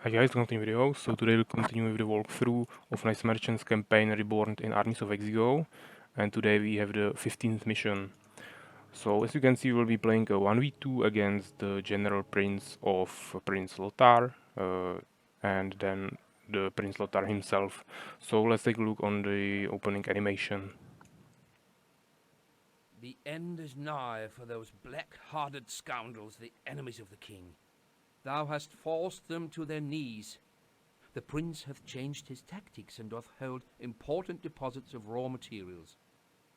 Hi guys, welcome to the video. So today we'll continue with the walkthrough of Nice Merchants campaign Reborned in Armies of Exigo. And today we have the 15th mission. So as you can see, we'll be playing a 1v2 against the General Prince of Prince Lothar, and then the Prince Lothar himself. So let's take a look on the opening animation. The end is nigh for those black-hearted scoundrels, the enemies of the king. Thou hast forced them to their knees. The prince hath changed his tactics, and doth hold important deposits of raw materials.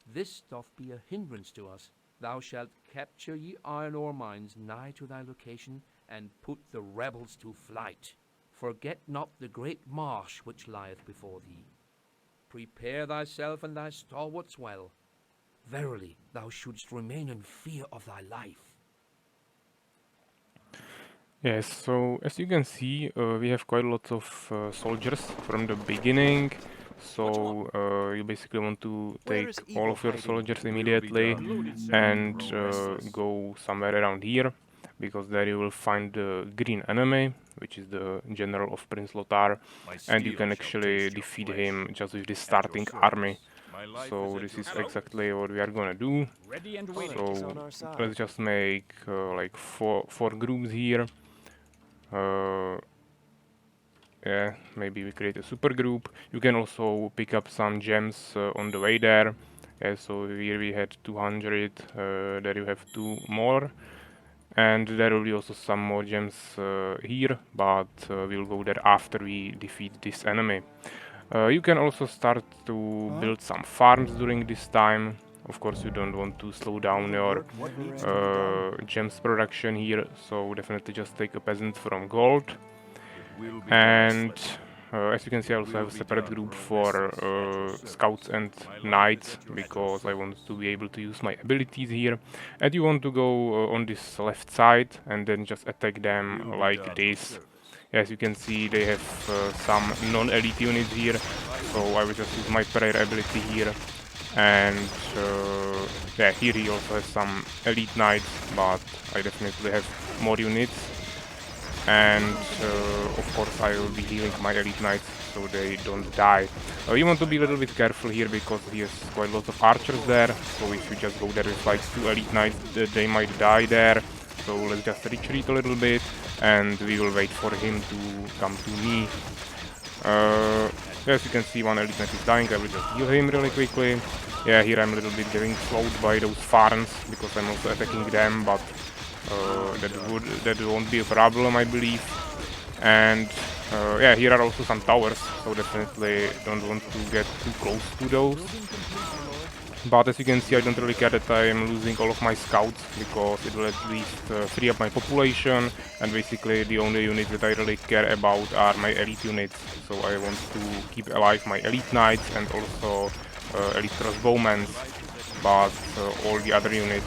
This doth be a hindrance to us. Thou shalt capture ye iron ore mines nigh to thy location, and put the rebels to flight. Forget not the great marsh which lieth before thee. Prepare thyself and thy stalwarts well. Verily, thou shouldst remain in fear of thy life. Yes, so as you can see, we have quite a lot of soldiers from the beginning. So you basically want to take all of your soldiers immediately and go somewhere around here, because there you will find the green enemy, which is the general of Prince Lothar, and you can actually defeat him just with the starting army. So this is exactly what we are gonna do. So let's just make like four groups here. Yeah, maybe we create a super group. You can also pick up some gems on the way there. Yeah, so here we had 200, there you have 2 more. And there will be also some more gems here, but we'll go there after we defeat this enemy. You can also start to build some farms during this time. Of course, you don't want to slow down your gems production here, so definitely just take a peasant from gold. And as you can see, I also have a separate group for scouts and knights, because I want to be able to use my abilities here. And you want to go on this left side and then just attack them like this. As you can see, they have some non-elite units here, so I will just use my prayer ability here. And yeah, here he also has some elite knights, but I definitely have more units. And of course I will be healing my elite knights so they don't die. You want to be a little bit careful here, because he has quite a lot of archers there, so if you just go there with like 2 elite knights, they might die there. So let's just retreat a little bit and we will wait for him to come to me. As you can see, 1 elite knight is dying. I will just heal him really quickly. Yeah, here I'm a little bit getting slowed by those farms because I'm also attacking them, but that won't be a problem, I believe. And yeah, here are also some towers, so definitely don't want to get too close to those. But as you can see, I don't really care that I am losing all of my scouts, because it will at least free up my population, and basically the only units that I really care about are my elite units. So I want to keep alive my elite knights and also elite crossbowmen, but all the other units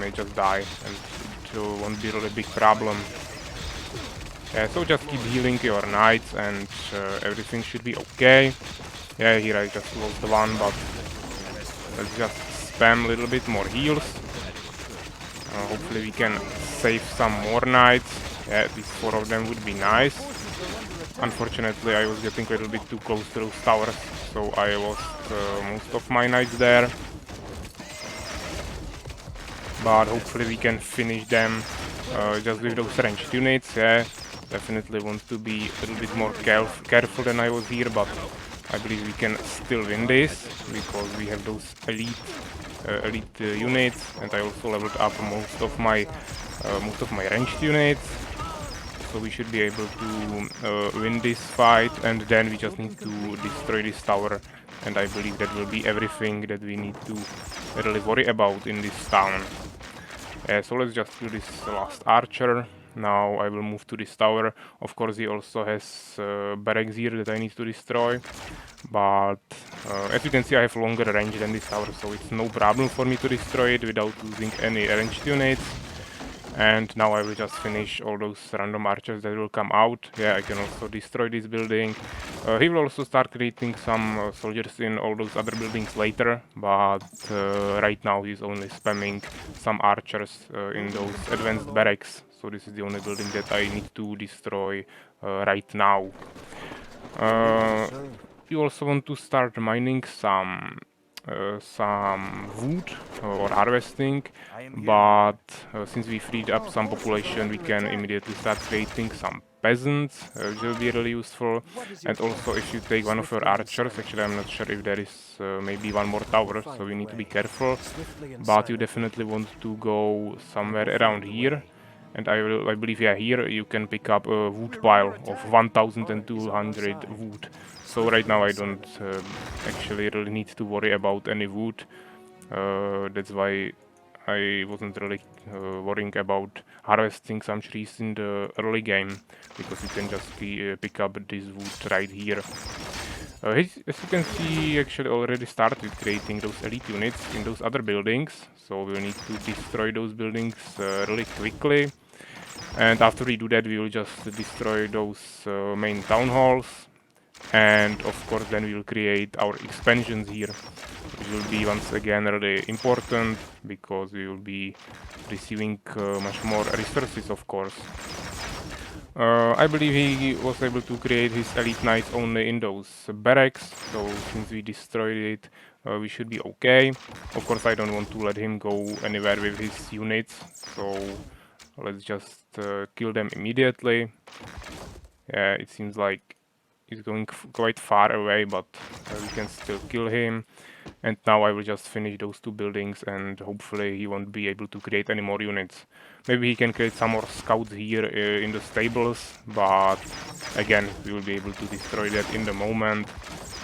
may just die, and it won't be really big problem. Yeah, so just keep healing your knights and everything should be okay. Yeah, here I just lost the one, but let's just spam a little bit more heals. Hopefully we can save some more knights. Yeah, these 4 of them would be nice. Unfortunately, I was getting a little bit too close to those towers, so I lost most of my knights there. But hopefully we can finish them just with those ranged units. Yeah, definitely want to be a little bit more careful than I was here, but I believe we can still win this, because we have those elite units, and I also leveled up most of my ranged units, so we should be able to win this fight. And then we just need to destroy this tower, and I believe that will be everything that we need to really worry about in this town. So let's just do this last archer. Now I will move to this tower. Of course, he also has barracks here that I need to destroy, but as you can see, I have longer range than this tower, so it's no problem for me to destroy it without losing any ranged units. And now I will just finish all those random archers that will come out. Yeah, I can also destroy this building. He will also start creating some soldiers in all those other buildings later, but right now he's only spamming some archers in those advanced barracks. so this is the only building that I need to destroy right now. You also want to start mining some wood or harvesting, but since we freed up some population, we can immediately start creating some peasants, which will be really useful. And also, if you take one of your archers, actually I'm not sure if there is maybe one more tower, so you need to be careful, but you definitely want to go somewhere around here. And I believe, yeah, here you can pick up a wood pile of 1200 wood. So right now I don't actually really need to worry about any wood. That's why I wasn't really worrying about harvesting some trees in the early game, because you can just pick up this wood right here. As you can see, actually already started creating those elite units in those other buildings, so we'll need to destroy those buildings really quickly. And after we do that, we will just destroy those main town halls. And of course then we will create our expansions here, which will be once again really important, because we will be receiving much more resources, of course. I believe he was able to create his elite knights only in those barracks, so since we destroyed it, we should be okay. Of course I don't want to let him go anywhere with his units, so let's just kill them immediately. Yeah, it seems like he's going quite far away, but we can still kill him. And now I will just finish those two buildings, and hopefully he won't be able to create any more units. Maybe he can create some more scouts here in the stables, but again, we will be able to destroy that in the moment,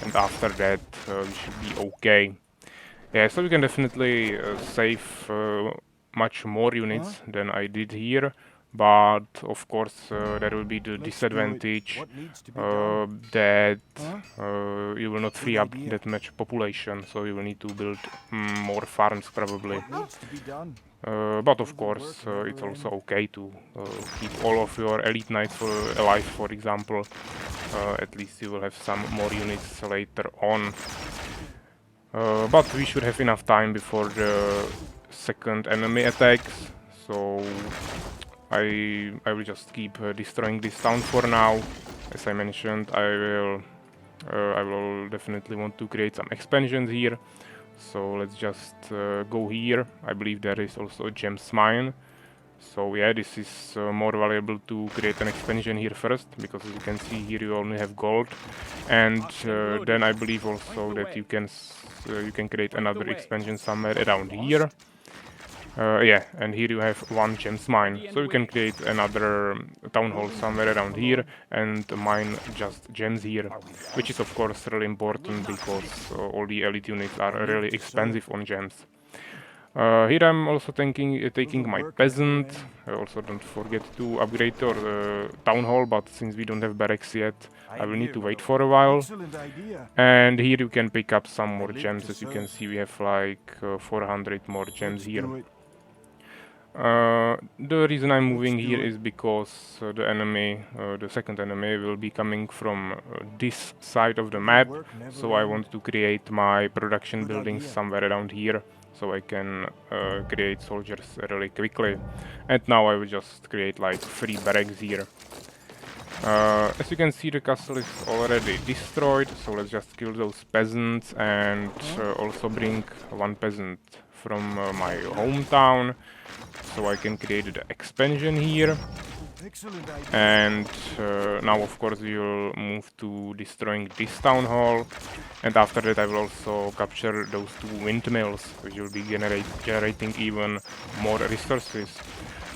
and after that we should be okay. Yeah, so we can definitely save much more units than I did here, but of course there will be the disadvantage that you will not free up that much population, so you will need to build more farms probably. But of course it's also okay to keep all of your elite knights alive, for example. At least you will have some more units later on. But we should have enough time before the second enemy attacks, so I will just keep destroying this town for now. As I mentioned, I will definitely want to create some expansions here. So let's just go here. I believe there is also a gems mine. So yeah, this is more valuable to create an expansion here first, because as you can see here you only have gold, and then I believe also that you can create another expansion somewhere around here. Yeah, and here you have one gems mine, so you can create another town hall somewhere around here and mine just gems here, which is of course really important because all the elite units are really expensive on gems. Here I'm also taking my peasant. Also don't forget to upgrade your town hall, but since we don't have barracks yet, I will need to wait for a while. And here you can pick up some more gems. As you can see, we have like 400 more gems here. The reason I'm moving here is because the enemy, the second enemy, will be coming from this side of the map, so I want to create my production buildings somewhere around here, so I can create soldiers really quickly. And now I will just create like 3 barracks here. As you can see, the castle is already destroyed, so let's just kill those peasants and also bring one peasant from my hometown, so I can create the expansion here. And now of course we will move to destroying this town hall, and after that I will also capture those 2 windmills, which will be generating even more resources.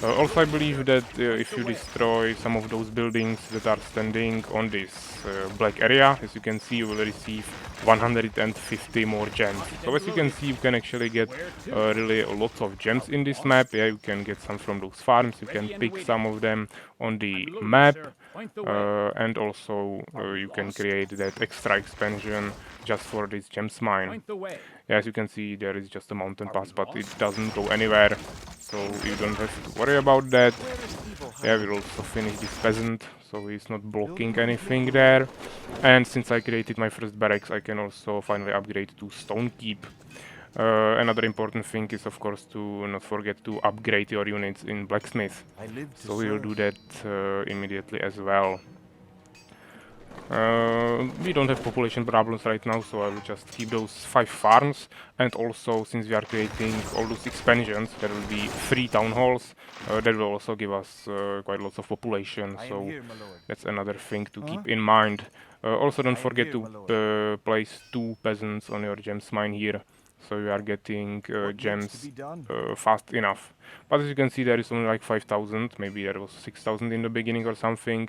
Also I believe that if you destroy some of those buildings that are standing on this black area, as you can see, you will receive 150 more gems. So as you can see, you can actually get really lots of gems in this map. Yeah, you can get some from those farms, you can pick some of them on the map, and also you can create that extra expansion just for this gems mine. Yeah, as you can see, there is just a mountain pass, but it doesn't go anywhere, so you don't have to worry about that. Yeah, we'll also finish this peasant, so he's not blocking anything there. And since I created my first barracks, I can also finally upgrade to stone keep. Another important thing is, of course, to not forget to upgrade your units in blacksmith. So we will do that immediately as well. We don't have population problems right now, so I will just keep those 5 farms. And also, since we are creating all those expansions, there will be 3 town halls. That will also give us quite lots of population, so that's another thing to keep in mind. Also, don't forget to place 2 peasants on your gems mine here, so you are getting gems fast enough. But as you can see, there is only like 5,000, maybe there was 6,000 in the beginning or something.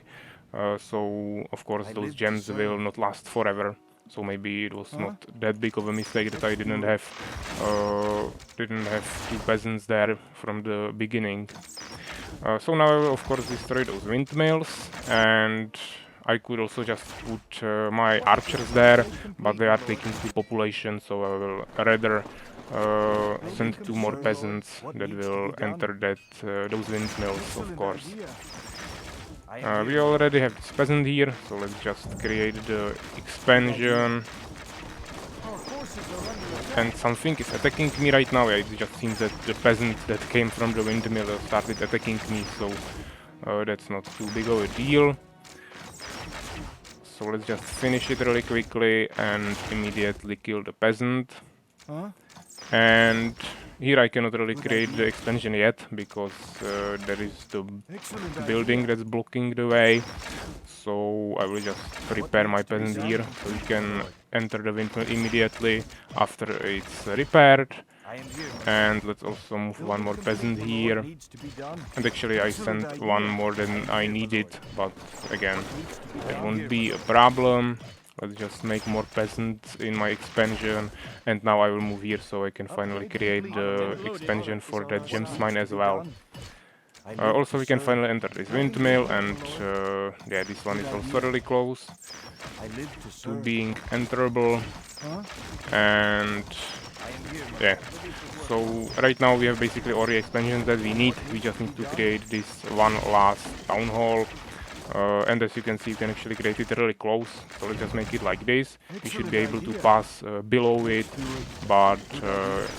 So of course those gems will not last forever. So maybe it was not that big of a mistake that I didn't have 2 peasants there from the beginning. So now I will of course destroy those windmills, and I could also just put my archers there, but they are taking 2 population, so I will rather send 2 more peasants that will enter those windmills, of course. We already have this peasant here, so let's just create the expansion. And something is attacking me right now. It just seems that the peasant that came from the windmill started attacking me, so that's not too big of a deal. So let's just finish it really quickly and immediately kill the peasant. And here I cannot really create the expansion yet, because there is the building that's blocking the way. So I will just prepare my peasant here, so we can enter the windmill immediately after it's repaired. And let's also move 1 more peasant here. And actually I sent 1 more than I needed, but again, that won't be a problem. Let's just make more peasants in my expansion, and now I will move here so I can finally create the expansion for that gems mine as well. Also we can finally enter this windmill, and yeah, this one is also really close to being enterable. And yeah, so right now we have basically all the expansions that we need. We just need to create this one last town hall. And as you can see, you can actually create it really close. So let's just make it like this. We should be able to pass below it, but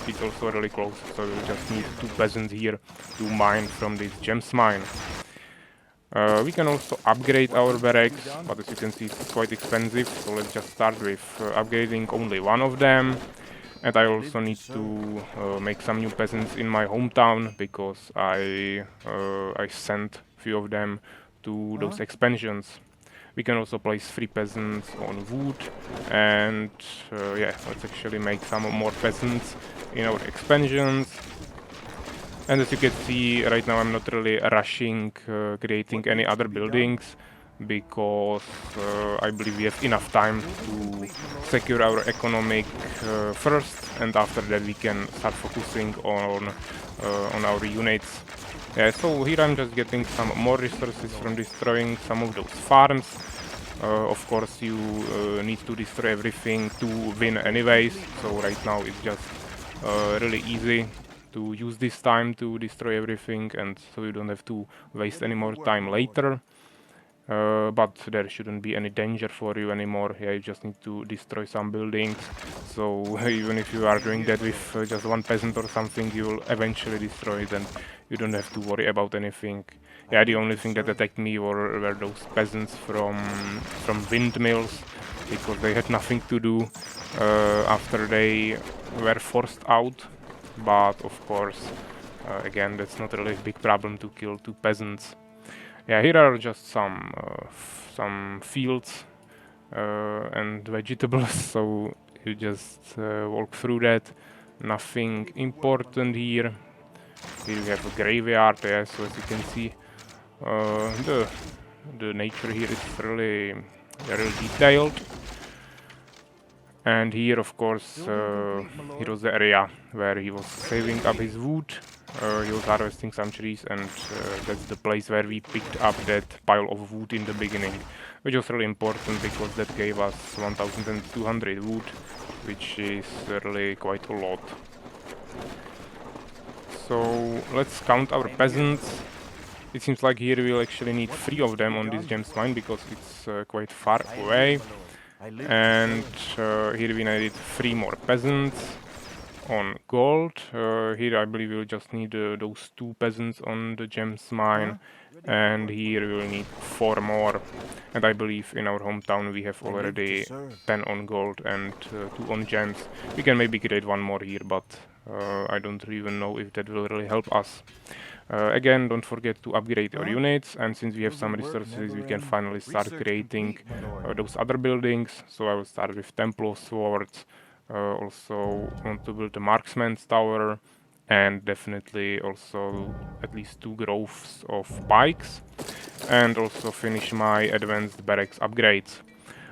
it's also really close. So we just need 2 peasants here to mine from this gems mine. We can also upgrade our barracks, but as you can see, it's quite expensive. So let's just start with upgrading only 1 of them. And I also need to make some new peasants in my hometown, because I sent a few of them to those expansions. We can also place 3 peasants on wood, and yeah, let's actually make some more peasants in our expansions. And as you can see, right now I'm not really rushing creating any other buildings, because I believe we have enough time to secure our economic first, and after that we can start focusing on our units. Yeah, so here I'm just getting some more resources from destroying some of those farms. Of course you need to destroy everything to win anyways, so right now it's just really easy to use this time to destroy everything, and so you don't have to waste any more time later. But there shouldn't be any danger for you anymore. Yeah, you just need to destroy some buildings. So even if you are doing that with just 1 peasant or something, you will eventually destroy it, and you don't have to worry about anything. Yeah, the only thing that attacked me were those peasants from windmills, because they had nothing to do after they were forced out. But of course, again, that's not really a big problem to kill 2 peasants. Yeah, here are just some fields and vegetables, so you just walk through that. Nothing important here. Here we have a graveyard, yeah, so as you can see, the nature here is really detailed. And here, of course, here was the area where he was saving up his wood. He was harvesting some trees, and that's the place where we picked up that pile of wood in the beginning, which was really important because that gave us 1200 wood, which is really quite a lot. So let's count our peasants. It seems like here we'll actually need 3 of them on this gems mine, because it's quite far away. And here we needed 3 more peasants. on gold. Here I believe we'll just need those 2 peasants on the gems mine, and here we will need 4 more. And I believe in our hometown we have already 10 on gold and 2 on gems. We can maybe create 1 more here, but I don't even know if that will really help us. Again, don't forget to upgrade your units, and since we have some resources, we can finally start creating those other buildings. So I will start with Templar Swords, also want to build a Marksman's Tower, and definitely also at least 2 groves of pikes, and also finish my advanced barracks upgrades.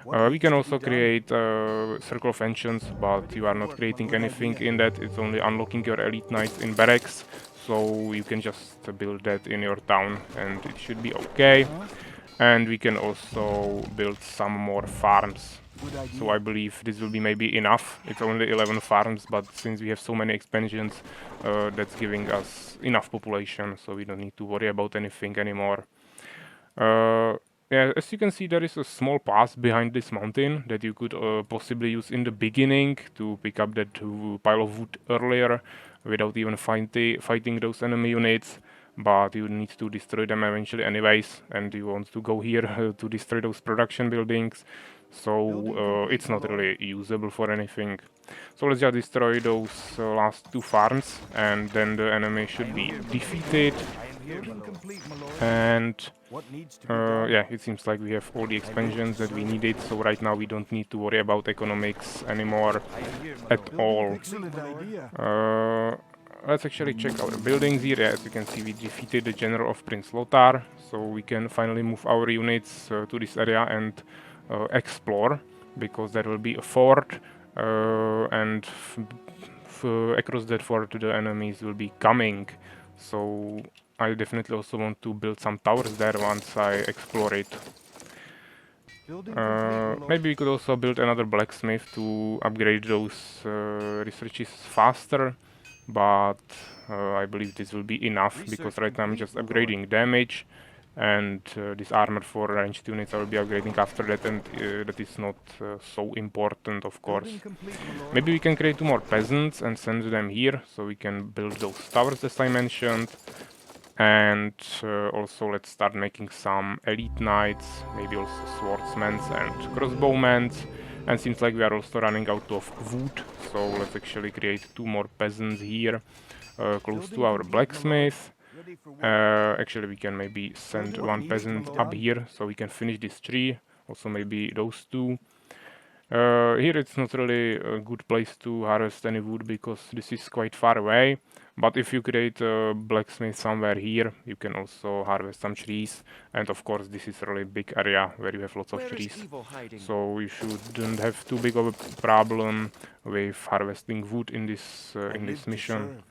We can also create Circle of Ancients, but you are not creating anything in that, it's only unlocking your elite knights in barracks, so you can just build that in your town and it should be okay. And we can also build some more farms. So I believe this will be maybe enough. It's only 11 farms, but since we have so many expansions, that's giving us enough population, so we don't need to worry about anything anymore. Yeah, as you can see, there is a small pass behind this mountain that you could possibly use in the beginning to pick up that pile of wood earlier without even fighting those enemy units. But you need to destroy them eventually anyways, and you want to go here to destroy those production buildings. So it's not really usable for anything. So let's just destroy those last 2 farms, and then the enemy should be defeated. And yeah, it seems like we have all the expansions that we needed, so right now we don't need to worry about economics anymore at all. Let's actually check our buildings here. As you can see, we defeated the general of Prince Lothar, so we can finally move our units to this area and explore, because there will be a fort, and across that fort the enemies will be coming. So I definitely also want to build some towers there once I explore it. Maybe we could also build another blacksmith to upgrade those researches faster, but I believe this will be enough, because right now I'm just upgrading damage, and this armor for ranged units I will be upgrading after that, and that is not so important, of course. Maybe we can create 2 more peasants and send them here, so we can build those towers as I mentioned. And also let's start making some elite knights, maybe also swordsmen and crossbowmen. And seems like we are also running out of wood, so let's actually create 2 more peasants here, close to our blacksmith. Actually we can maybe send 1 peasant up here, so we can finish this tree, also maybe those 2. Here it's not really a good place to harvest any wood, because this is quite far away. But if you create a blacksmith somewhere here, you can also harvest some trees. And of course this is a really big area where you have lots of trees. So you shouldn't have too big of a problem with harvesting wood in this mission.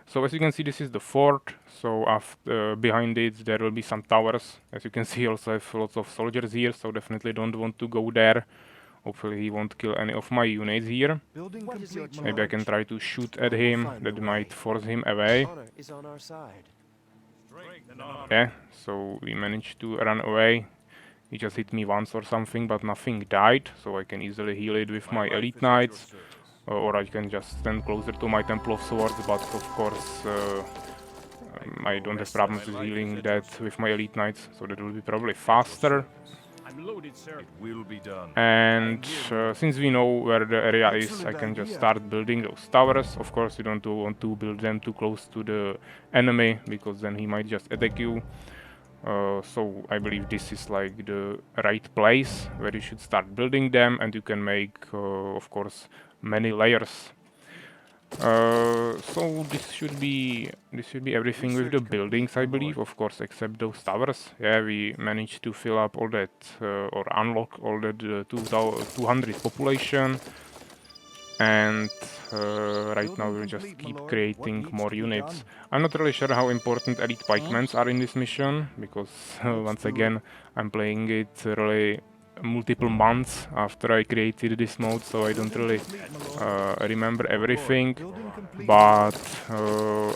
So as you can see, this is the fort. So behind it there will be some towers. As you can see, also have lots of soldiers here, so definitely don't want to go there. Hopefully he won't kill any of my units here. Maybe I can try to shoot at him, that might force him away. Yeah, so we managed to run away. He just hit me once or something, but nothing died, so I can easily heal it with my elite knights. Or I can just stand closer to my Temple of Swords, but of course I don't have problems with healing that with my elite knights, so that will be probably faster. Loaded, sir. It will be done. And since we know where the area is, I can just start building those towers. Of course, you don't want to build them too close to the enemy, because then he might just attack you. So I believe this is like the right place where you should start building them, and you can make, of course, many layers. So this should be everything with the buildings, I believe, of course, except those towers. Yeah, we managed to fill up all that, or unlock all that 200 population. And right now we'll just keep creating more units. I'm not really sure how important elite pikemen are in this mission, because once again I'm playing it really multiple months after I created this mode, so I don't really remember everything. But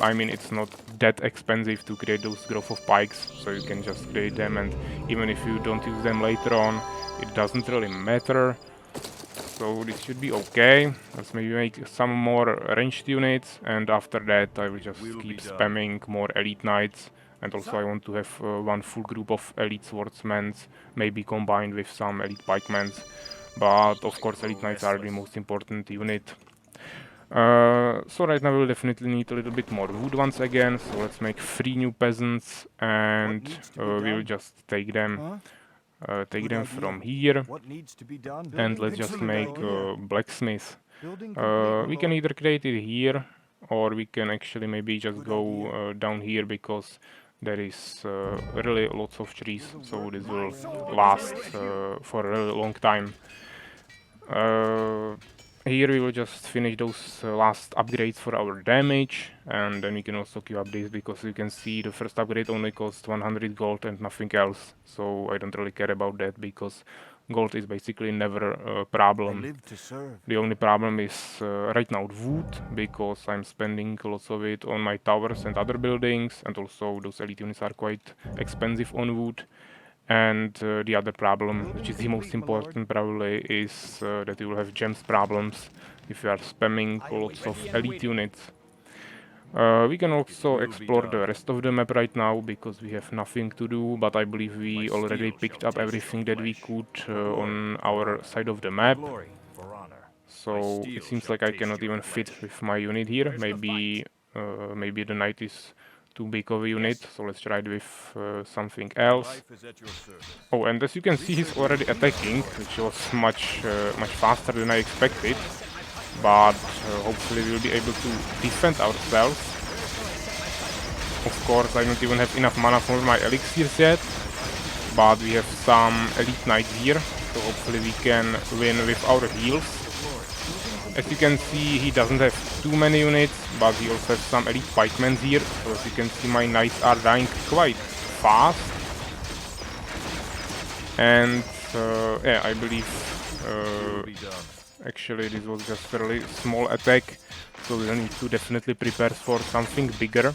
I mean, it's not that expensive to create those growth of pikes, so you can just create them, and even if you don't use them later on, it doesn't really matter. So this should be okay. Let's maybe make some more ranged units, and after that I will just keep spamming more elite knights. And also I want to have one full group of elite swordsmen, maybe combined with some elite pikemen. But of course elite knights are the most important unit. So right now we'll definitely need a little bit more wood once again, so let's make 3 new peasants, and we'll just take them from here, and let's just make blacksmith. We can either create it here, or we can actually maybe just go down here, because there is really lots of trees, so this will last for a really long time. Here we will just finish those last upgrades for our damage, and then we can also queue up this, because you can see the first upgrade only costs 100 gold and nothing else, so I don't really care about that, because gold is basically never a problem. The only problem is right now wood, because I'm spending lots of it on my towers and other buildings, and also those elite units are quite expensive on wood. And the other problem, which is the most important probably, is that you will have gems problems if you are spamming lots of elite units. We can also explore the rest of the map right now, because we have nothing to do, but I believe we already picked up everything that we could on our side of the map. So it seems like I cannot even fit with my unit here. Maybe the knight is too big of a unit, so let's try it with something else. Oh, and as you can see, he's already attacking, which was much faster than I expected. But hopefully we'll be able to defend ourselves. Of course, I don't even have enough mana for my elixirs yet, but we have some elite knights here, so hopefully we can win with our heals. As you can see, he doesn't have too many units, but he also has some elite pikemen here, so as you can see, my knights are dying quite fast. And yeah, I believe actually this was just a really small attack, so we'll need to definitely prepare for something bigger.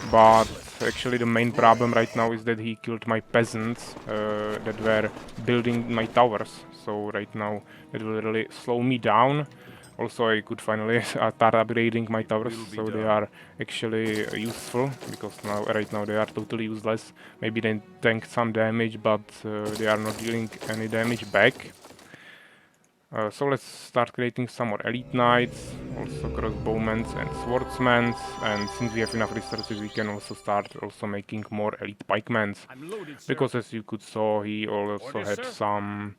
But actually the main problem right now is that he killed my peasants that were building my towers, so right now that will really slow me down. Also, I could finally start upgrading my towers, so they are actually useful, because right now they are totally useless. Maybe they tank some damage, but they are not dealing any damage back. So let's start creating some more elite knights, also crossbowmen and swordsmen, and since we have enough resources we can also start making more elite pikemen, because as you could saw, he also had some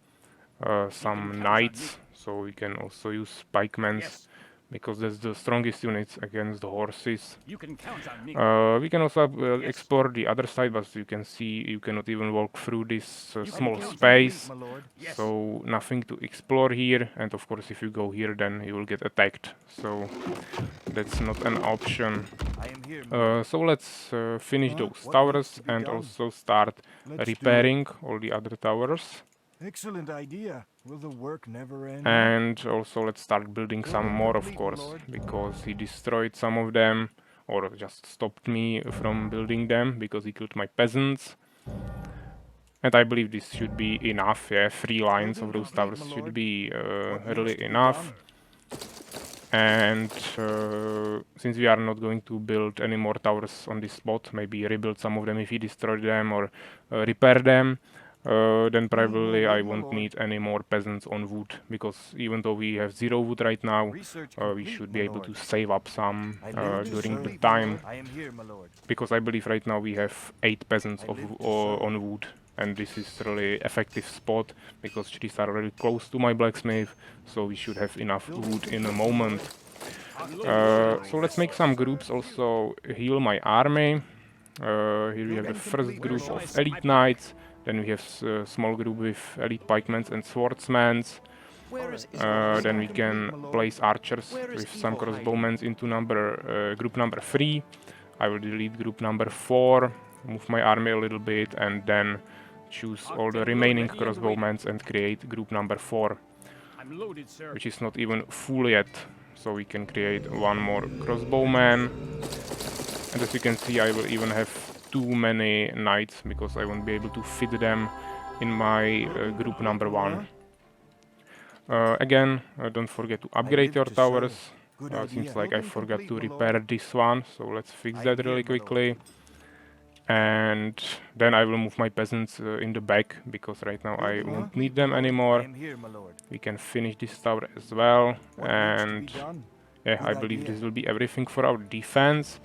knights, so we can also use pikemen, because that's the strongest units against the horses. We can also explore the other side, but you can see you cannot even walk through this small space, so nothing to explore here, and of course if you go here then you will get attacked, so that's not an option. So let's finish those towers and also start repairing all the other towers. Excellent idea. Will the work never end? And also let's start building some more, of course, because he destroyed some of them, or just stopped me from building them, because he killed my peasants. And I believe this should be enough, yeah, 3 lines of those towers should be really enough. And since we are not going to build any more towers on this spot, maybe rebuild some of them if he destroyed them, or repair them, then probably I won't need any more peasants on wood, because even though we have 0 wood right now, we should be able to save up some during the time, because I believe right now we have 8 peasants on wood, and this is really effective spot, because trees are really close to my blacksmith, so we should have enough wood in a moment. So let's make some groups, also heal my army. Here we have the first group of elite knights, then we have a small group with elite pikemen and swordsmen. Then we can place archers with some crossbowmen into group number 3. I will delete group number 4, move my army a little bit, and then choose all the remaining crossbowmen and create group number 4, which is not even full yet. So we can create one more crossbowman. And as you can see, I will even have too many knights, because I won't be able to fit them in my group number 1. Again, don't forget to upgrade your towers. Good idea. Seems like I Building forgot complete, to my repair lord. this one, so let's fix I that am here, really my lord. quickly. And then I will move my peasants in the back, because right now I Building won't complete, need my them lord. I anymore. am here, my lord. We can finish this tower as well. What needs to be And done? yeah, Good I believe idea. this will be everything for our defense.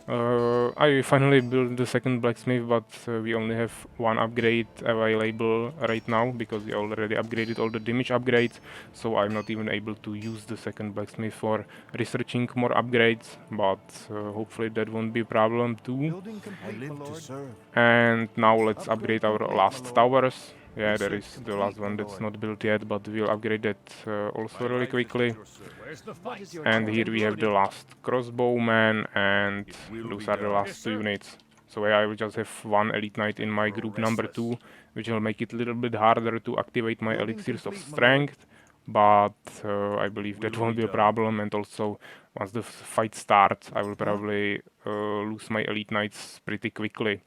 I finally built the second blacksmith, but we only have one upgrade available right now because we already upgraded all the damage upgrades, so I'm not even able to use the second blacksmith for researching more upgrades, but hopefully that won't be a problem too. Building complete, my lord. Serve. And now let's Upgrade upgrade our complete, my last lord. towers. Yeah, there Research is the complete, last my one that's lord. not built yet, but we'll upgrade that also really quickly. Where's the fight? And here we have the last crossbowman, and those are the last two units. So yeah, I will just have one elite knight in my group number 2, which will make it a little bit harder to activate my Building elixirs of complete, my lord. strength, but I believe that won't be a problem. And also, once the fight starts, I will probably lose my elite knights pretty quickly.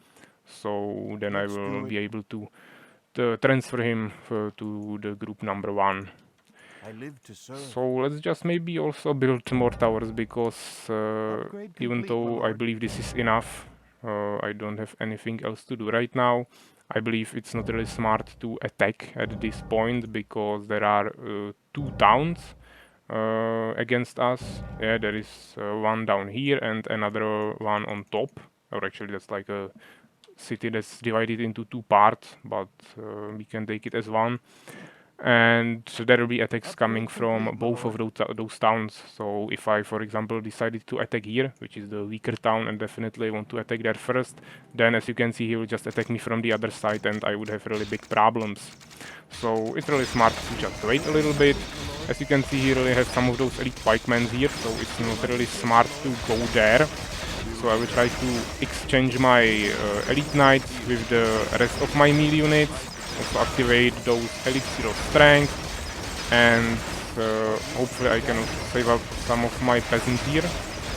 So then I Let's will do it. be able to transfer him to the group number 1. I live to serve. So let's just maybe also build more towers, because Upgrade even complete, my though I lord. believe this is enough, I don't have anything else to do right now. I believe it's not really smart to attack at this point, because there are 2 towns against us. Yeah, there is one down here and another one on top. Or actually, that's like a city that's divided into 2 parts, but we can take it as one. And so there will be attacks coming from both of those towns. So if I, for example, decided to attack here, which is the weaker town, and definitely want to attack there first, then as you can see, he will just attack me from the other side, and I would have really big problems. So it's really smart to just wait a little bit. As you can see, he really has some of those elite pikemen here, so it's not really smart to go there. So I will try to exchange my elite knights with the rest of my melee units. Also activate those elixir of strength, and hopefully I can also save up some of my peasants here.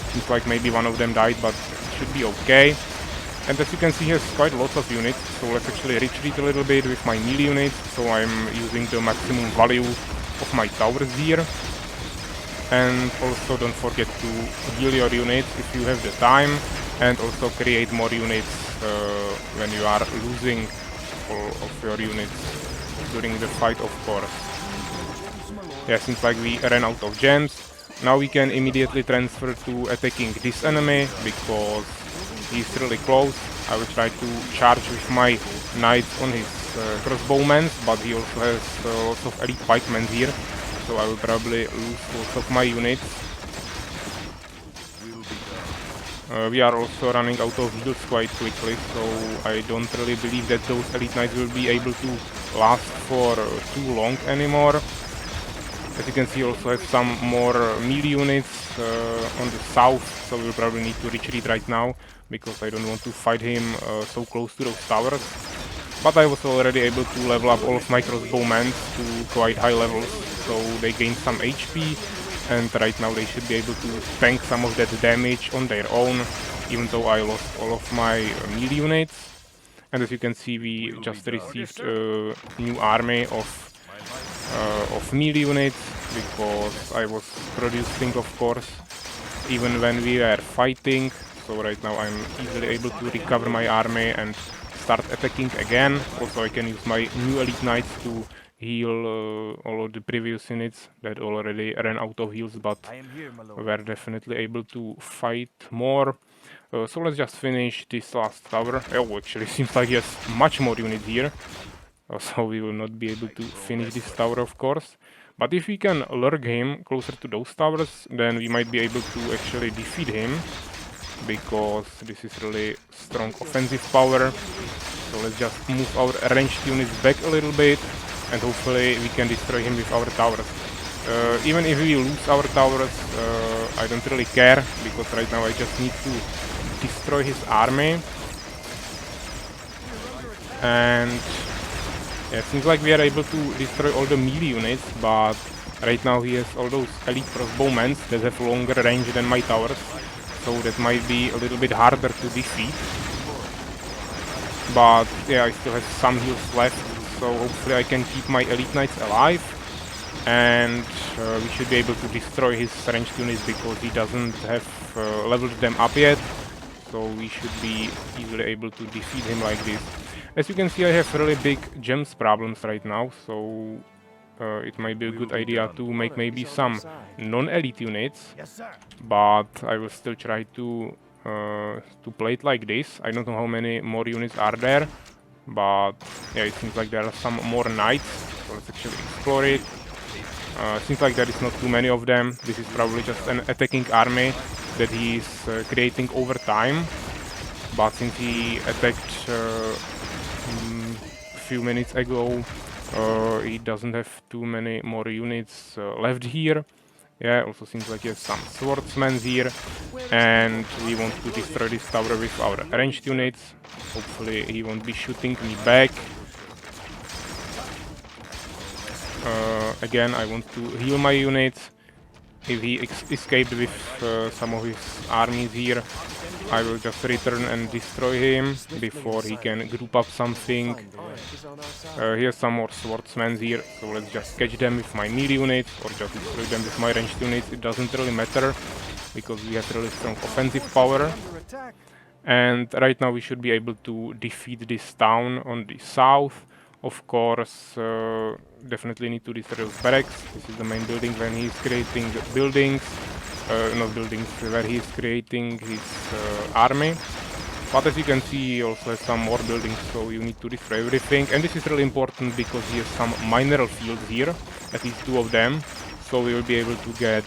Seems like maybe one of them died, but it should be okay. And as you can see, he has quite lots of units, so let's actually retreat a little bit with my melee units, so I'm using the maximum value of my towers here. And also don't forget to heal your units if you have the time, and also create more units when you are losing all of your units during the fight, of course. Yeah, seems like we ran out of gems. Now we can immediately transfer to attacking this enemy, because he's really close. I will try to charge with my knights on his crossbowmen, but he also has lots of elite pikemen here, so I will probably lose lots of my units. We are also running out of heals quite quickly, so I don't really believe that those elite knights will be able to last for too long anymore. As you can see, also have some more melee units on the south, so we'll probably need to retreat right now, because I don't want to fight him so close to those towers. But I was already able to level up all of my crossbowmen to quite high levels, so they gained some HP, and right now they should be able to tank some of that damage on their own, even though I lost all of my melee units. And as you can see, we just received a new army of melee units, because I was producing, of course, even when we were fighting. So right now I'm easily able to recover my army and start attacking again. Also I can use my new elite knights to heal all of the previous units that already ran out of heals, but were definitely able to fight more. So let's just finish this last tower. Oh, actually seems like he has much more units here. So we will not be able to finish this tower, of course. But if we can lurk him closer to those towers, then we might be able to actually defeat him, because this is really strong offensive power. So let's just move our ranged units back a little bit, and hopefully we can destroy him with our towers. Even if we lose our towers, I don't really care, because right now I just need to destroy his army. And yeah, it seems like we are able to destroy all the melee units, but right now he has all those elite crossbowmen that have longer range than my towers, so that might be a little bit harder to defeat. But yeah, I still have some heals left, so hopefully I can keep my elite knights alive. and we should be able to destroy his ranged units because he doesn't have leveled them up yet, so we should be easily able to defeat him like this. As you can see, I have really big gems problems right now, so it might be a good idea to make maybe some non-elite units, Yes, sir. but I will still try to play it like this. I don't know how many more units are there, but yeah, it seems like there are some more knights, so let's actually explore it. Seems like there is not too many of them. This is probably just an attacking army that he is creating over time, but since he attacked a few minutes ago, he doesn't have too many more units left here. Yeah, also seems like he has some swordsmen here, and we want to destroy this tower with our ranged units. Hopefully he won't be shooting me back. Again, I want to heal my units. If he escaped with some of his armies here, I will just return and destroy him before he can group up something. Here's some more swordsmen here, so let's just catch them with my melee units or just destroy them with my ranged units. It doesn't really matter because we have really strong offensive power. And right now we should be able to defeat this town on the south. Of course, definitely need to destroy those barracks. This is the main building when he's creating buildings, not buildings, where he's creating his army. But as you can see, he also has some more buildings, so you need to destroy everything. And this is really important because he has some mineral fields here, at least 2 of them. So we will be able to get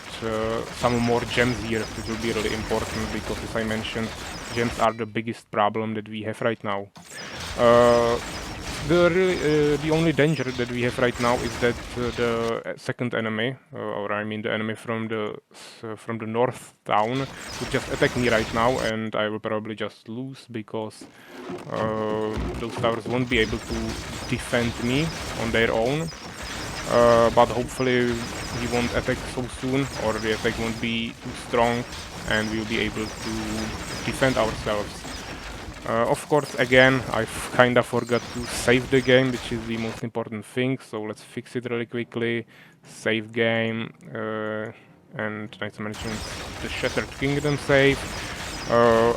some more gems here, which will be really important because, as I mentioned, gems are the biggest problem that we have right now. The only danger that we have right now is that the second enemy, or I mean the enemy from the north town, would just attack me right now, and I will probably just lose because those towers won't be able to defend me on their own. But hopefully he won't attack so soon, or the attack won't be too strong, and we'll be able to defend ourselves. Of course, again, I kinda forgot to save the game, which is the most important thing, so let's fix it really quickly. Save game, and nice to mention the Shattered Kingdom save.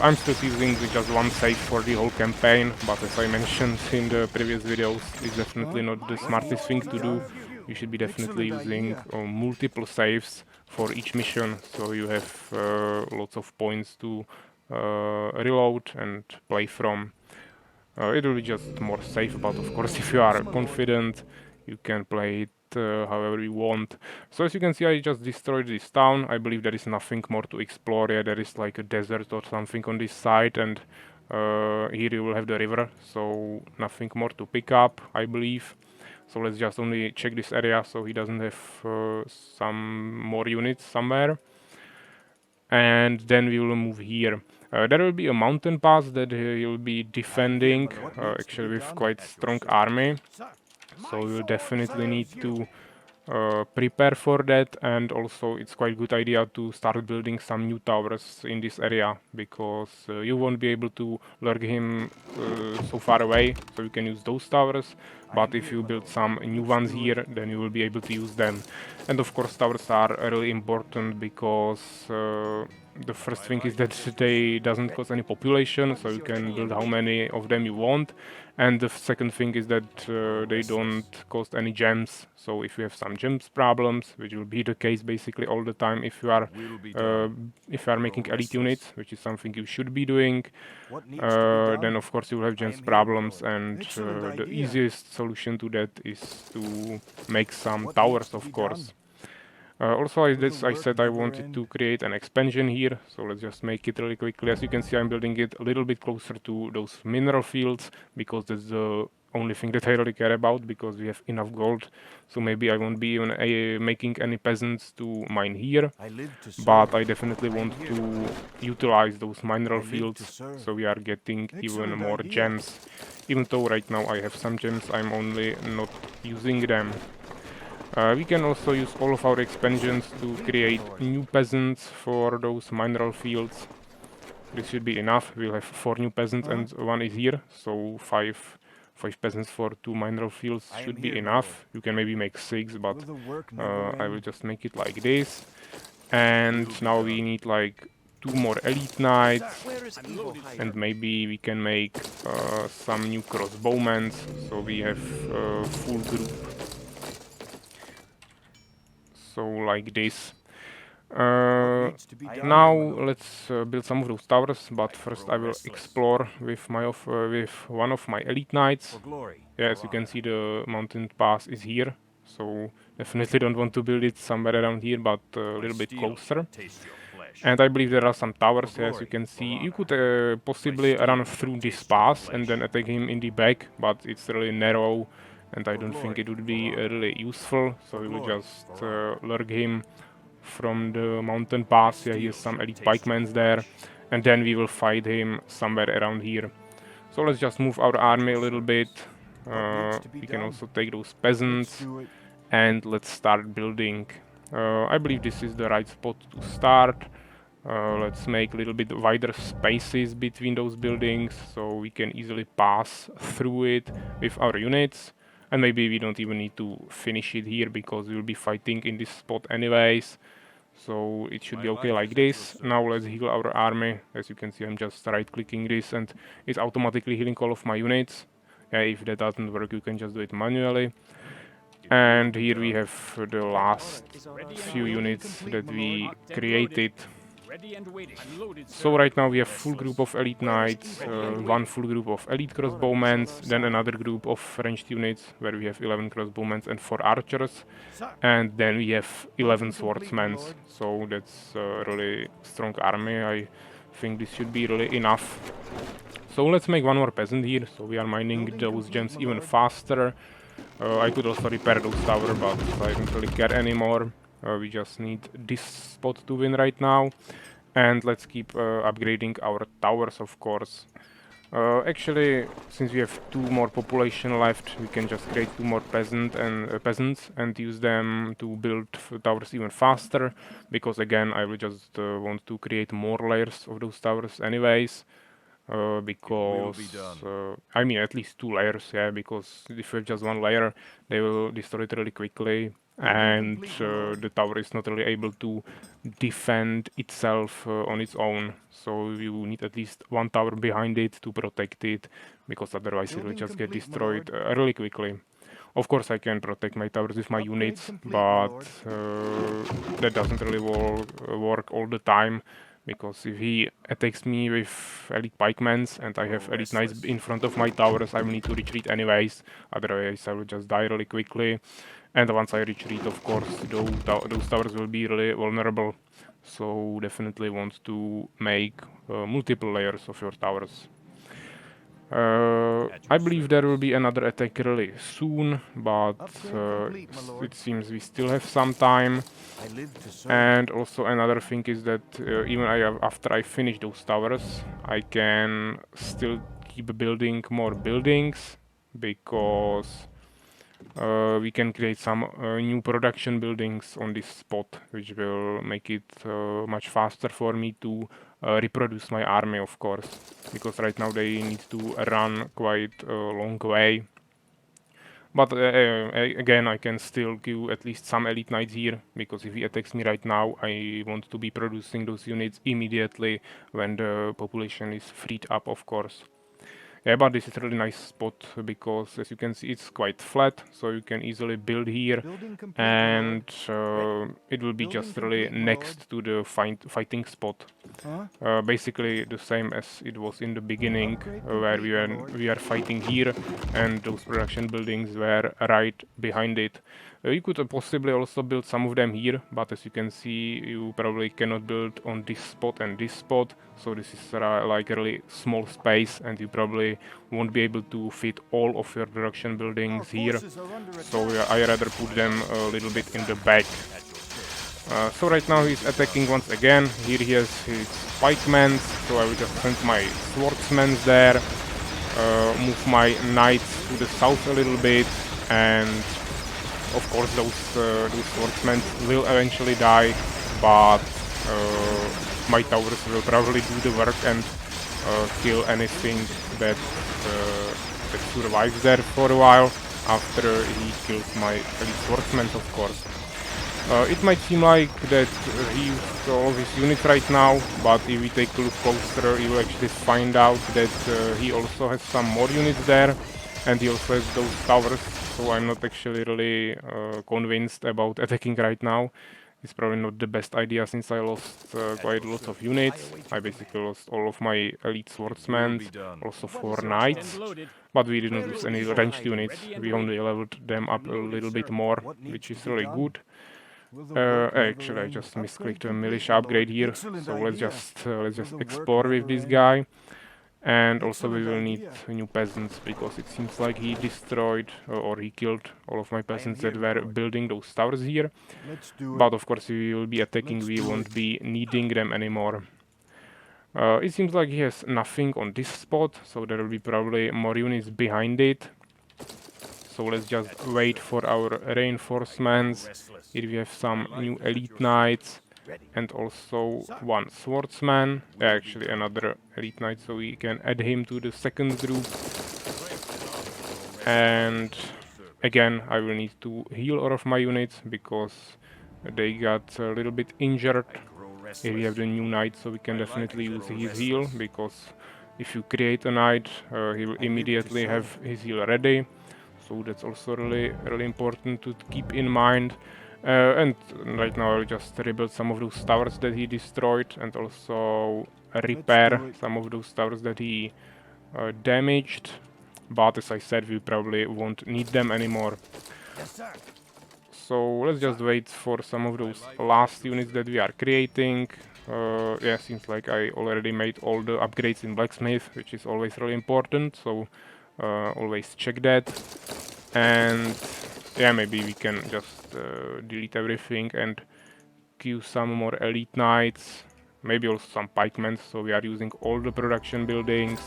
I'm still using just one save for the whole campaign, but as I mentioned in the previous videos, it's definitely not the smartest thing to do. You should be definitely using multiple saves for each mission, so you have lots of points to reload and play from. It will be just more safe, but of course if you are confident, you can play it however you want. So as you can see, I just destroyed this town. I believe there is nothing more to explore. Yeah, there is like a desert or something on this side, and here you will have the river, so nothing more to pick up, I believe. So let's just only check this area so he doesn't have some more units somewhere. And then we will move here. There will be a mountain pass that he'll be defending, actually with quite strong army. So we'll definitely need to prepare for that, and also it's quite good idea to start building some new towers in this area because you won't be able to lure him so far away, so you can use those towers, but if you build some new ones here, then you will be able to use them. And of course towers are really important because the first thing is that they doesn't cost any population, so you can build how many of them you want. And the second thing is that they don't cost any gems. So if you have some gems problems, which will be the case basically all the time if you are making elite units, which is something you should be doing, then of course you will have gems problems, and the easiest solution to that is to make some towers, of course. Also, as I said, I wanted to create an expansion here, so let's just make it really quickly. As you can see, I'm building it a little bit closer to those mineral fields, because that's the only thing that I really care about, because we have enough gold. So maybe I won't be even making any peasants to mine here, but I definitely want to utilize those mineral fields, so we are getting even more gems. Even though right now I have some gems, I'm only not using them. We can also use all of our expansions to create new peasants for those mineral fields. This should be enough. We'll have 4 new peasants and 1 is here, so 5 5 peasants for 2 mineral fields I am should be here, my enough. You can maybe make 6, but Will the work never I will end? just make it like this. And Will be now done. we need like 2 more elite knights, Where is I'm loaded, sir. and maybe we can make some new crossbowmen, so we have full group. So like this. What needs to be done, Now my lord? let's build some of those towers, but first grow I will restless. explore with with one of my elite knights. For glory. Yeah, for as you can honor. see, the mountain pass is here, so definitely don't want to build it somewhere around here, but a My little bit steel closer. shall taste your flesh. And I believe there are some towers, For as you glory, can for see. You honor. could possibly steel run shall through this taste your pass and flesh. then attack him in the back, but it's really narrow, and I For don't think glory, it would for be honor. really useful. So For we will glory, just for honor. lurk him from the mountain pass. Yeah, he has steel some shall elite taste your pikemen there, flesh. and then we will fight him somewhere around here. So let's just move our army a little bit. What needs to be We can done? also take those Let's peasants, do it. and let's start building. I believe this is the right spot to start. Let's make a little bit wider spaces between those buildings so we can easily pass through it with our units. And maybe we don't even need to finish it here because we'll be fighting in this spot anyways. So it should My be okay life like is at your this. Now let's service. heal our army. As you can see, I'm just right clicking this and it's automatically healing all of my units. If that doesn't work, you can just do it manually. It will And be here we done. have the last Ready and few waiting. units complete, that my we lord. Locked and created. Ready and waiting. I'm loaded, sir. So right now we have full group Restless. of elite knights, Ready and one waiting. full group of elite crossbowmen, then another group of ranged units where we have 11 crossbowmen and 4 archers, and then we have 11 swordsmen. So that's a really strong army. I think this should be really enough. So let's make one more peasant here, so we are mining those gems even faster. I could also repair those towers, but I don't really care anymore. We just need this spot to win right now. And let's keep upgrading our towers, of course. Actually, since we have 2 more population left, we can just create 2 more peasants and use them to build towers even faster. Because again, I will just want to create more layers of those towers anyways. Because be done. I mean at least 2 layers, yeah, because if you have just 1 layer they will destroy it really quickly, and complete, my lord. the tower is not really able to defend itself on its own, so you need at least 1 tower behind it to protect it, because otherwise it will Building just get complete, my destroyed lord. really quickly. Of course I can protect my towers with my Upgrade units, complete, my but lord. that doesn't really work all the time. Because if he attacks me with elite pikemans and I have elite knights in front of my towers, I will need to retreat anyways. Otherwise, I will just die really quickly. And once I retreat, of course, those towers will be really vulnerable. So definitely want to make multiple layers of your towers. I believe there will be another attack really soon, but Upgrade complete, my lord. it seems we still have some time. I live to serve. And also another thing is that even after I finish those towers, I can still keep building more buildings, because we can create some new production buildings on this spot, which will make it much faster for me to reproduce my army, of course, because right now they need to run quite a long way. But again, I can still give at least some elite knights here, because if he attacks me right now, I want to be producing those units immediately when the population is freed up, of course. Yeah, but this is a really nice spot, because as you can see it's quite flat, so you can easily build here, Building complete, my and it will be Building just really complete, my next to the fighting spot. Huh? Basically the same as it was in the beginning, Upgrade where complete, my lord. we are fighting here, and those production buildings were right behind it. You could possibly also build some of them here, but as you can see, you probably cannot build on this spot and this spot, so this is like a really small space, and you probably won't be able to fit all of your production buildings here. So I rather put them a little bit in the back. So right now he's attacking once again. Here he has his pikemen, so I will just send my swordsmen there, move my knights to the south a little bit, and of course those swordsmen will eventually die, but my towers will probably do the work and kill anything that that survives there for a while after he kills my elite swordsman, of course. It might seem like that he used all of his units right now, but if we take a look closer, you will actually find out that he also has some more units there, and he also has those towers, so I'm not actually really convinced about attacking right now. It's probably not the best idea since I lost quite a lot of units. I basically lost all of my elite swordsmen, also 4 knights, but we didn't lose any ranged units. We only leveled them up a little bit more, which is really good. Actually, I just misclicked a militia upgrade here, so let's just explore with this guy. And also we will need new peasants, because it seems like he destroyed or he killed all of my peasants that were building those towers here. But of course, if we will be attacking, we won't be needing them anymore. It seems like he has nothing on this spot, so there will be probably more units behind it. So let's just wait for our reinforcements. Here we have some new elite knights and also 1 swordsman, actually another elite knight, so we can add him to the second group. And again, I will need to heal all of my units because they got a little bit injured. Here we have the new knight, so we can definitely use his heal, because if you create a knight, he will immediately have his heal ready. So that's also really important to keep in mind. And right now I'll just rebuild some of those towers that he destroyed, and also repair some of those towers that he damaged. But as I said, we probably won't need them anymore. So let's just wait for some of those last units that we are creating. Yeah, seems like I already made all the upgrades in blacksmith, which is always really important, so always check that. And yeah, maybe we can just delete everything and queue some more elite knights, maybe also some pikemen, so we are using all the production buildings.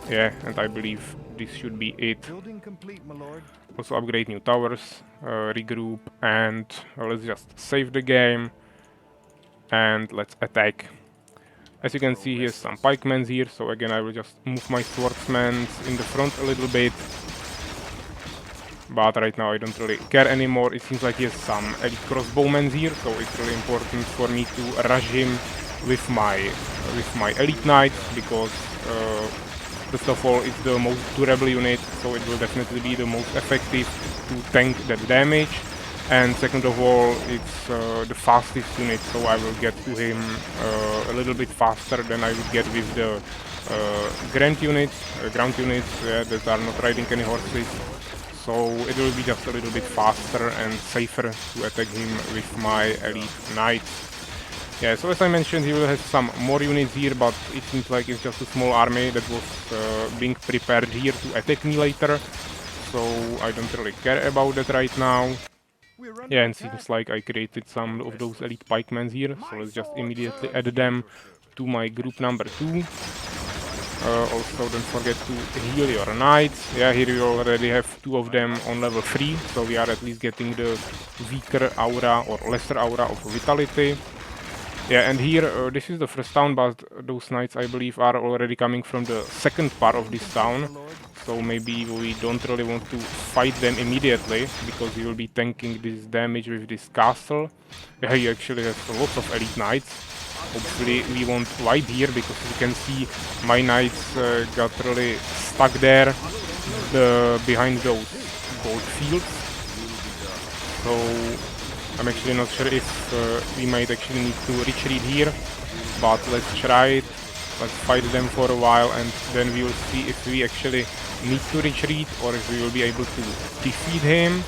Yeah, and I believe this should be it. Building complete, my lord. Also upgrade new towers, regroup, and let's just save the game and let's attack. As you can see, here's some pikemen here, so again I will just move my swordsmen in the front a little bit. But right now I don't really care anymore. It seems like he has some elite crossbowmen here, so it's really important for me to rush him with my elite knights, because first of all, it's the most durable unit, so it will definitely be the most effective to tank that damage. And second of all, it's the fastest unit, so I will get to him a little bit faster than I would get with the ground units, that are not riding any horses. So it will be just a little bit faster and safer to attack him with my elite knights. Yeah, so as I mentioned, he will have some more units here, but it seems like it's just a small army that was being prepared here to attack me later. So I don't really care about that right now. Yeah, and seems like I created some of those elite pikemen here, so let's just immediately add them to my group number 2. Also, don't forget to heal your knights. Yeah, here you already have 2 of them on level 3, so we are at least getting the weaker aura or lesser aura of vitality. Yeah, and here, this is the first town, but those knights, I believe, are already coming from the second part of this town. So maybe we don't really want to fight them immediately, because we will be tanking this damage with this castle. Yeah, you actually have lots of elite knights. Hopefully we won't wipe here, because as you can see, my knights got really stuck there behind those gold fields. So I'm actually not sure if we might actually need to retreat here, but let's try it. Let's fight them for a while, and then we will see if we actually need to retreat or if we will be able to defeat him.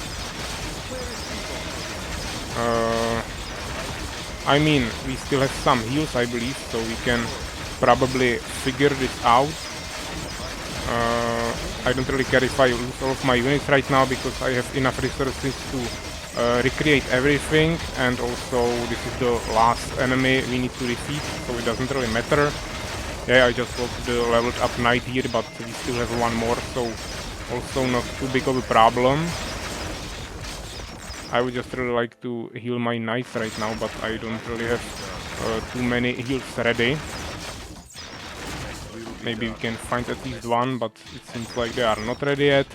I mean, we still have some heals, I believe, so we can probably figure this out. I don't really care if I lose all of my units right now, because I have enough resources to recreate everything, and also this is the last enemy we need to defeat, so it doesn't really matter. Yeah, I just lost the leveled up knight here, but we still have 1 more, so also not too big of a problem. I would just really like to heal my knights right now, but I don't really have too many heals ready. maybe we can find at least one, but it seems like they are not ready yet.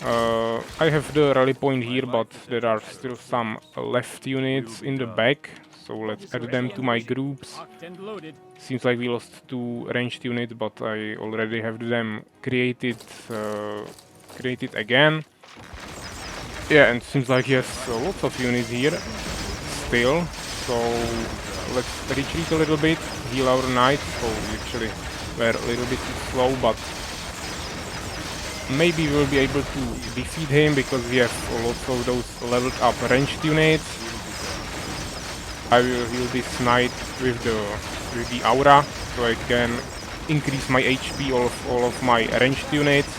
I have the rally point here, but there are still some left units in the back, so let's add them to my groups. Locked and loaded. Seems like we lost 2 ranged units, but I already have them created again. Yeah, and seems like he has lots of units here still, so let's retreat a little bit, heal our knights. So we actually were a little bit too slow, but maybe we'll be able to defeat him because we have lots of those leveled up ranged units. I will heal this knight with the aura, so I can increase my HP of all of my ranged units.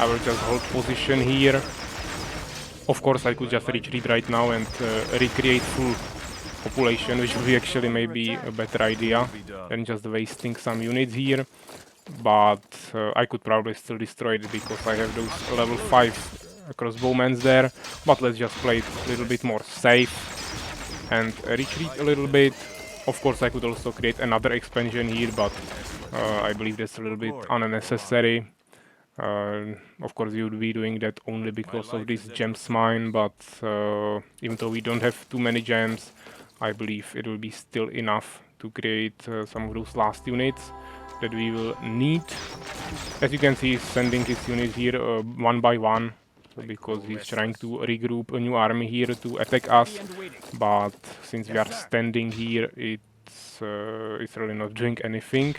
I will just hold position here. Of course, I could just retreat right now and recreate full population, which would be actually maybe a better idea than just wasting some units here. But I could probably still destroy it because I have those level 5 crossbowmen there. But let's just play it a little bit more safe and retreat a little bit. Of course, I could also create another expansion here, but I believe that's a little bit unnecessary. Of course, you would be doing that only because of this gems mine, but even though we don't have too many gems, I believe it will be still enough to create some of those last units that we will need. As you can see, he's sending his units here one by one, because he's trying to regroup a new army here to attack us. But since we are standing here, it's really not doing anything.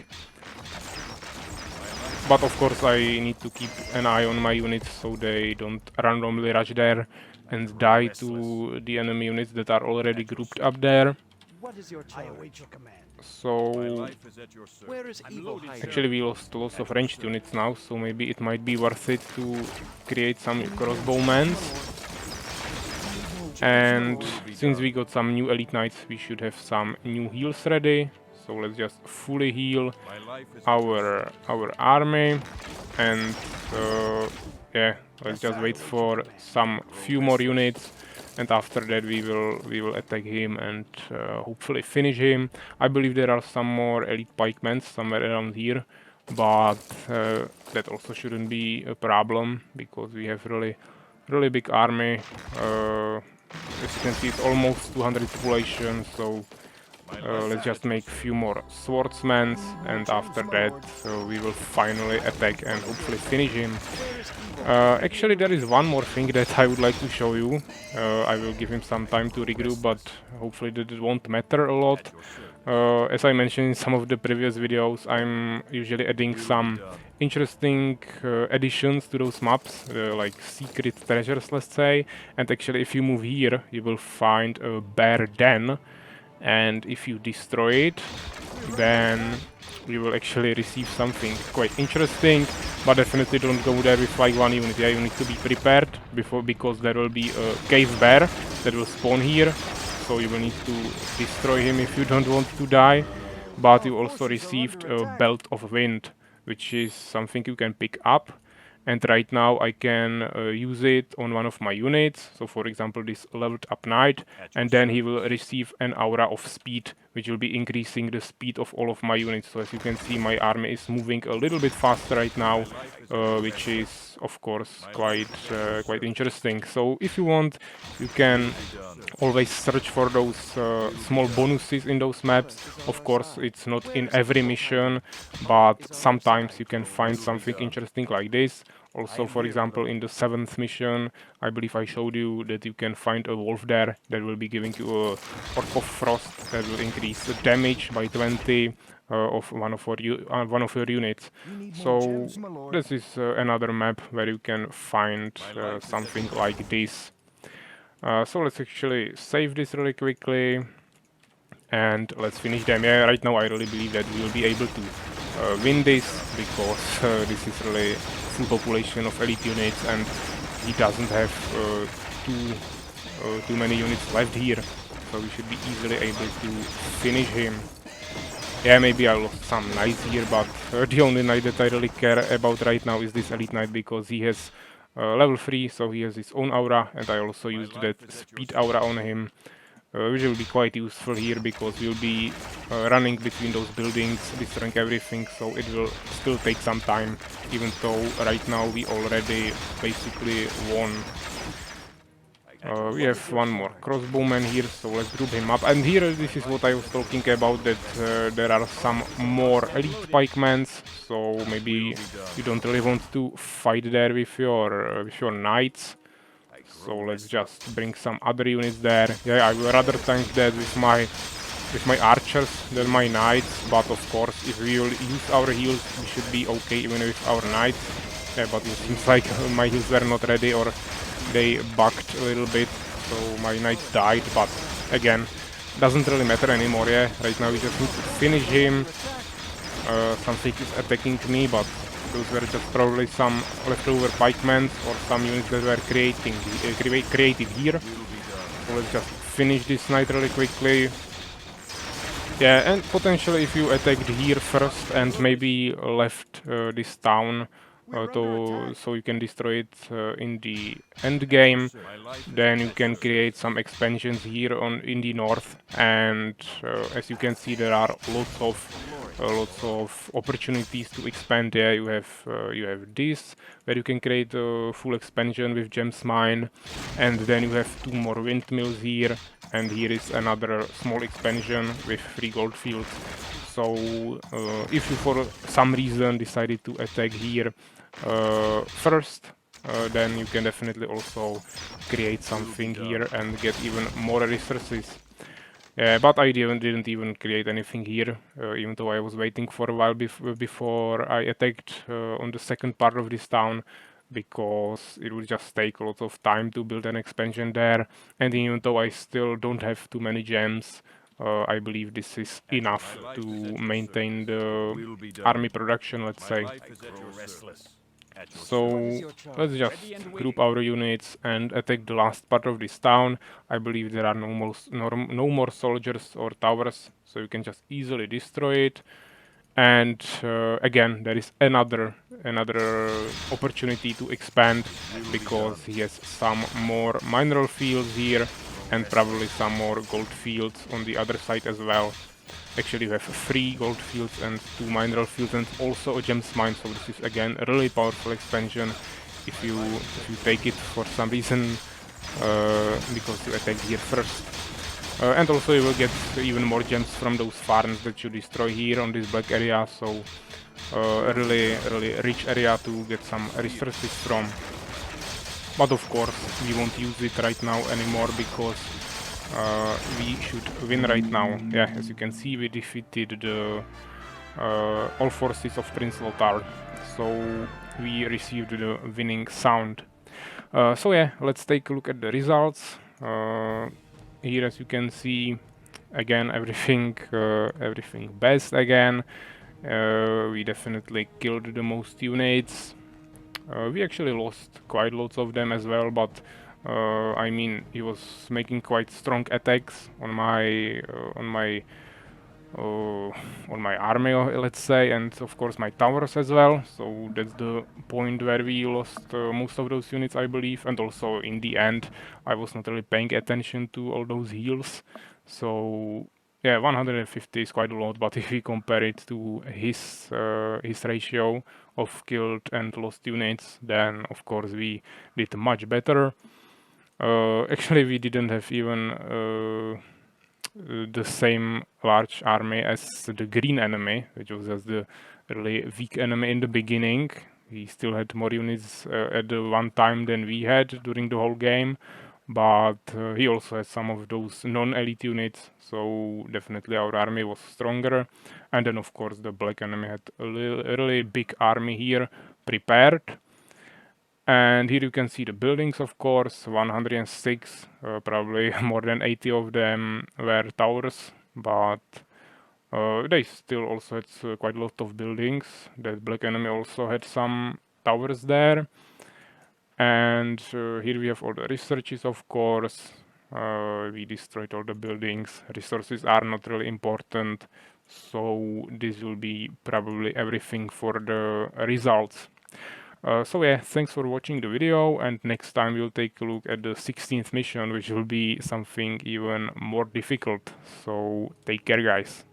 But of course I need to keep an eye on my units so they don't randomly rush there and die to the enemy units that are already grouped up there. What is your charge? I await your command. So Where is evil hiding? actually we lost lots of ranged units now, so maybe it might be worth it to create some crossbowmen. And since we got some new elite knights, we should have some new heals ready. So let's just fully heal our army, and yeah, let's just wait for some few more units, and after that we will attack him and hopefully finish him. I believe there are some more elite pikemen somewhere around here, but that also shouldn't be a problem because we have really big army. As you can see, it's almost 200 population, so let's just make a few more swordsmen, and after that we will finally attack and hopefully finish him. Actually, there is one more thing that I would like to show you. I will give him some time to regroup, but hopefully that won't matter a lot. As I mentioned in some of the previous videos, I'm usually adding some interesting additions to those maps, like secret treasures, let's say. And actually, if you move here, you will find a bear den. And if you destroy it, then you will actually receive something quite interesting, but definitely don't go there with like one unit. Yeah, you need to be prepared because there will be a cave bear that will spawn here, so you will need to destroy him if you don't want to die. But you also received a belt of wind, which is something you can pick up. And right now I can use it on one of my units, so for example this leveled up knight, and then he will receive an aura of speed, which will be increasing the speed of all of my units. So as you can see, my army is moving a little bit faster right now, which is of course quite interesting. So if you want, you can always search for those small bonuses in those maps. Of course, it's not in every mission, but sometimes you can find something interesting like this. Also, for example, in the 7th mission, I believe I showed you that you can find a wolf there that will be giving you a Orc of Frost that will increase the damage by 20 of one of your units. So this is another map where you can find something like this. So let's actually save this really quickly and let's finish them. Yeah, right now I really believe that we will be able to win this because this is really full population of elite units and he doesn't have too many units left here, so we should be easily able to finish him. Yeah, maybe I lost some knights here, but the only knight that I really care about right now is this elite knight because he has level 3, so he has his own aura, and I also used that speed aura on him. which will be quite useful here because we'll be running between those buildings, destroying everything, so it will still take some time, even though right now we already basically won. We have one more crossbowman here, so let's group him up. And here, this is what I was talking about, that there are some more elite pikemen, so maybe you don't really want to fight there with your knights. So let's just bring some other units there. Yeah, I would rather tank that with my archers than my knights, but of course, if we will use our heals, we should be okay even with our knights. Yeah, but it seems like my heals were not ready, or they bugged a little bit, so my knights died, but again, doesn't really matter anymore, yeah. Right now we just need to finish him. Something is attacking me, but those were just probably some leftover pikemen or some units that were created here. So let's just finish this knight really quickly. Yeah, and potentially if you attacked here first and maybe left this town so you can destroy it in the end game, then you can create some expansions here in the north, and as you can see, there are lots of opportunities to expand there. You have this where you can create a full expansion with gems mine, and then you have 2 more windmills here, and here is another small expansion with 3 gold fields. So if you for some reason decided to attack here first, then you can definitely also create something here and get even more resources. But I didn't even create anything here, even though I was waiting for a while before I attacked on the second part of this town, because it would just take a lot of time to build an expansion there, and even though I still don't have too many gems, I believe this is enough to maintain the army production, let's say. So let's just group our units and attack the last part of this town. I believe there are no more soldiers or towers, so you can just easily destroy it. And again, there is another opportunity to expand, because he has some more mineral fields here and probably some more gold fields on the other side as well. Actually, you have 3 gold fields and 2 mineral fields and also a gems mine, so this is again a really powerful expansion if you take it for some reason, because you attack here first. And also you will get even more gems from those farms that you destroy here on this black area, so a really rich area to get some resources from. But of course, we won't use it right now anymore, because we should win right now. Yeah, as you can see, we defeated the all forces of Prince Lothar, so we received the winning sound. So yeah, let's take a look at the results. Here, as you can see, again, everything best again. We definitely killed the most units. We actually lost quite lots of them as well, but I mean, he was making quite strong attacks on my army, let's say, and of course my towers as well. So that's the point where we lost most of those units, I believe. And also in the end, I was not really paying attention to all those heals. So yeah, 150 is quite a lot, but if we compare it to his ratio of killed and lost units, then of course we did much better. Actually, we didn't have even the same large army as the green enemy, which was just the really weak enemy in the beginning. He still had more units at the one time than we had during the whole game, but he also had some of those non-elite units, so definitely our army was stronger. And then of course the black enemy had a really big army here prepared. And here you can see the buildings, of course, 106, probably more than 80 of them were towers, but they still also had quite a lot of buildings. The black enemy also had some towers there. And here we have all the researches, of course. We destroyed all the buildings. Resources are not really important, so this will be probably everything for the results. So yeah, thanks for watching the video, and next time we'll take a look at the 16th mission, which will be something even more difficult. So take care, guys.